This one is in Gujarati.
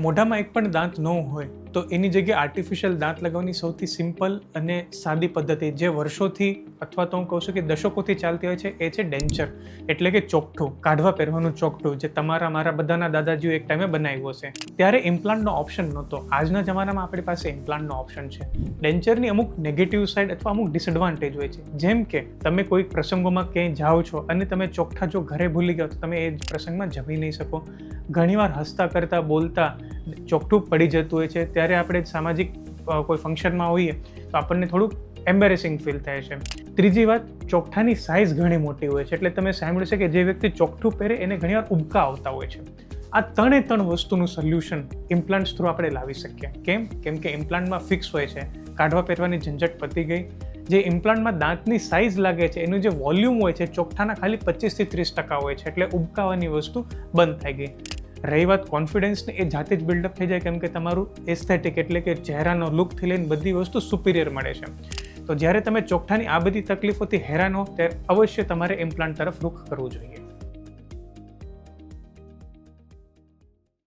મોઢામાં એક પણ દાંત ન હોય તો એની જગ્યાએ આર્ટિફિશિયલ દાંત લગાવવાની સૌથી સિમ્પલ અને સાદી પદ્ધતિ જે વર્ષોથી અથવા તો હું કહું છું કે દશકોથી ચાલતી હોય છે એ છે ડેન્ચર, એટલે કે ચોકઠું, કાઢવા પહેરવાનું ચોકઠું, જે મારા બધાના દાદાજીઓ એક ટાઈમે બનાવ્યું હશે. ત્યારે ઇમ્પ્લાન્ટનો ઓપ્શન નહોતો. આજના જમાનામાં આપણી પાસે ઇમ્પ્લાન્ટનો ઓપ્શન છે. ડેન્ચરની અમુક નેગેટિવ સાઇડ અથવા અમુક ડિસએડવાન્ટેજ હોય છે, જેમ કે તમે કોઈક પ્રસંગોમાં ક્યાંય જાઓ છો અને તમે ચોકઠા જો ઘરે ભૂલી ગયા તો તમે એ પ્રસંગમાં જમી નહીં શકો. ઘણીવાર હસતા કરતા બોલતા ચોકઠું પડી જતું હોય છે, ત્યારે આપણે સામાજિક કોઈ ફંક્શનમાં હોઈએ તો આપણને થોડુંક એમ્બેરેસિંગ ફીલ થાય છે. ત્રીજી વાત, ચોકઠાની સાઇઝ ઘણી મોટી હોય છે, એટલે તમે સાંભળ્યું છે કે જે વ્યક્તિ ચોકઠું પહેરે એને ઘણીવાર ઉબકા આવતા હોય છે. આ ત્રણ વસ્તુનું સોલ્યુશન ઇમ્પ્લાન્ટ્સ થ્રુ આપણે લાવી શકીએ. કેમ કે ઇમ્પ્લાન્ટમાં ફિક્સ હોય છે, કાઢવા પહેરવાની ઝંઝટ પતી ગઈ. જે ઇમ્પ્લાન્ટમાં દાંતની સાઇઝ લાગે છે એનું જે વોલ્યુમ હોય છે ચોકઠાના ખાલી 25-30% હોય છે, એટલે ઉબકાવાની વસ્તુ બંધ થઈ ગઈ. રહી વાત કોન્ફિડન્સની, એ જાતે જ બિલ્ડઅપ થઈ જાય, કેમ કે તમારું એસ્થેટિક એટલે કે ચહેરાનો લુકથી લઈને બધી વસ્તુ સુપિરિયર મળે છે. તો જ્યારે તમે ચોકઠાની આ બધી તકલીફોથી હેરાન હો ત્યારે અવશ્ય તમારે ઇમ્પ્લાન્ટ તરફ રૂખ કરવું જોઈએ.